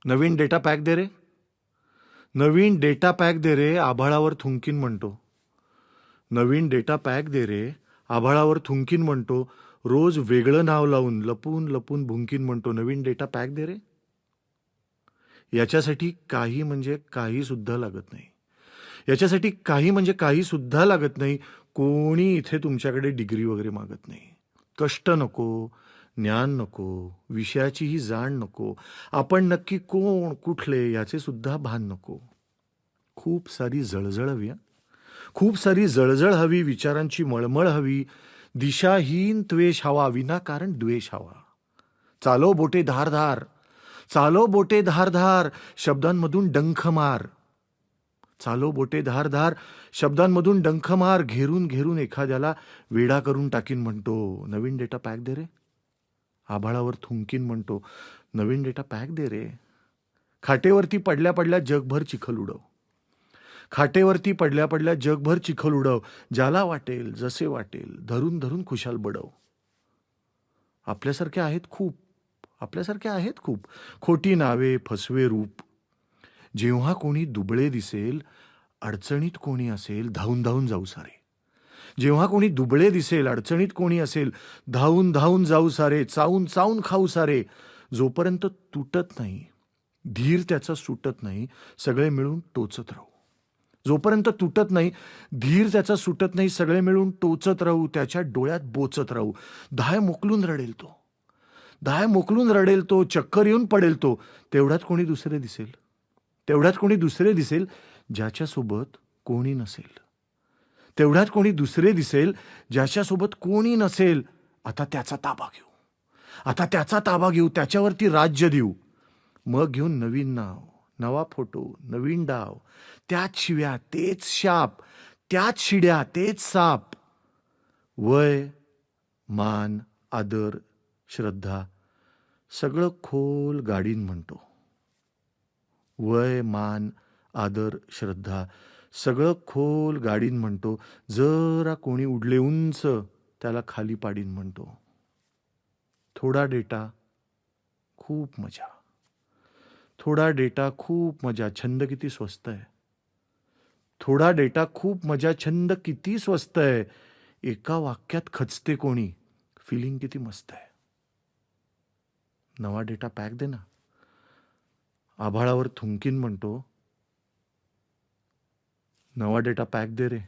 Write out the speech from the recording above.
नवीन data pack दे रे. नवीन data pack दे रे, आभाळावर थुंकीन म्हणतो. नवीन data pack दे रे, आभाळावर थुंकीन म्हणतो. रोज वेगळं नाव लावून लपून लपून भुंकीन म्हणतो. नवीन डेटा पॅक दे रे. याच्यासाठी काही म्हणजे काही सुद्धा लागत नाही. याच्यासाठी काही म्हणजे काही सुद्धा लागत नाही. कोणी इथे तुमच्याकडे डिग्री वगैरे मागत नाही. कष्ट नको, ज्ञान नको, विषयाचीही जाण नको, आपण नक्की कोण कुठले याचे सुद्धा भान नको. खूप सारी जळजळ हवी. खूप सारी जळजळ हवी, विचारांची मळमळ हवी, दिशाहीन त्वेष हवा, विनाकारण द्वेष हवा. चालो बोटे धारधार, चालो बोटे धारधार, शब्दांमधून डंख मार. चालो बोटे धारधार, शब्दांमधून डंख मार. घेरून घेरून एखाद्याला वेडा करून टाकीन म्हणतो. नवीन डेटा पॅक दे रे. आभाळावर थुंकीन म्हणतो. नवीन डेटा पॅक दे रे. खाटेवरती पडल्या पडल्या जगभर चिखल उडव. खाटेवरती पडल्या पडल्या जगभर चिखल उडव. ज्याला वाटेल जसे वाटेल धरून धरून खुशाल बडव. आपल्यासारखे आहेत खूप, आपल्यासारखे आहेत खूप. खोटी नावे, फसवे रूप. जेव्हा कोणी दुबळे दिसेल, अडचणीत कोणी असेल, धावून धावून जाऊ सारे. जेव्हा कोणी दुबळे दिसेल, अडचणीत कोणी असेल, धावून धावून जाऊ सारे. चावून चावून खाऊ सारे. जोपर्यंत तुटत नाही, धीर त्याचा सुटत नाही, सगळे मिळून टोचत राहू. जोपर्यंत तुटत नाही, धीर त्याचा सुटत नाही, सगळे मिळून टोचत राहू. त्याच्या डोळ्यात बोचत राहू. दाय मोकलून रडेल तो, दाय मोकलून रडेल तो, चक्कर येऊन पडेल तो. तेवढ्यात कोणी दुसरे दिसेल, तेवढ्यात कोणी दुसरे दिसेल ज्याच्यासोबत कोणी नसेल. तेवढ्यात कोणी दुसरे दिसेल ज्याच्यासोबत कोणी नसेल. आता त्याचा ताबा घेऊ, आता त्याचा ताबा घेऊ, त्याच्यावरती राज्य देऊ. मग घेऊन नवीन नाव, नवा फोटो, नवीन डाव. त्याच शिव्या, तेच शाप, त्याच शिड्या, तेच साप. वय, मान, आदर, श्रद्धा सगळं खोल गाडीन म्हणतो. वय, मान, आदर, श्रद्धा सगळं खोल गाडीन म्हणतो. जरा कोणी उडले उंच, त्याला खाली पाडीन म्हणतो. थोडा डेटा खूप मजा, थोडा डेटा खूप मजा. छंद किती स्वस्त आहे. थोडा डेटा खूप मजा, छंद किती स्वस्त आहे. एका वाक्यात खचते कोणी, फिलिंग किती मस्त आहे. नवा डेटा पॅक दे ना. आभाळावर थुंकीन म्हणतो. नवा डेटा पॅक दे रे.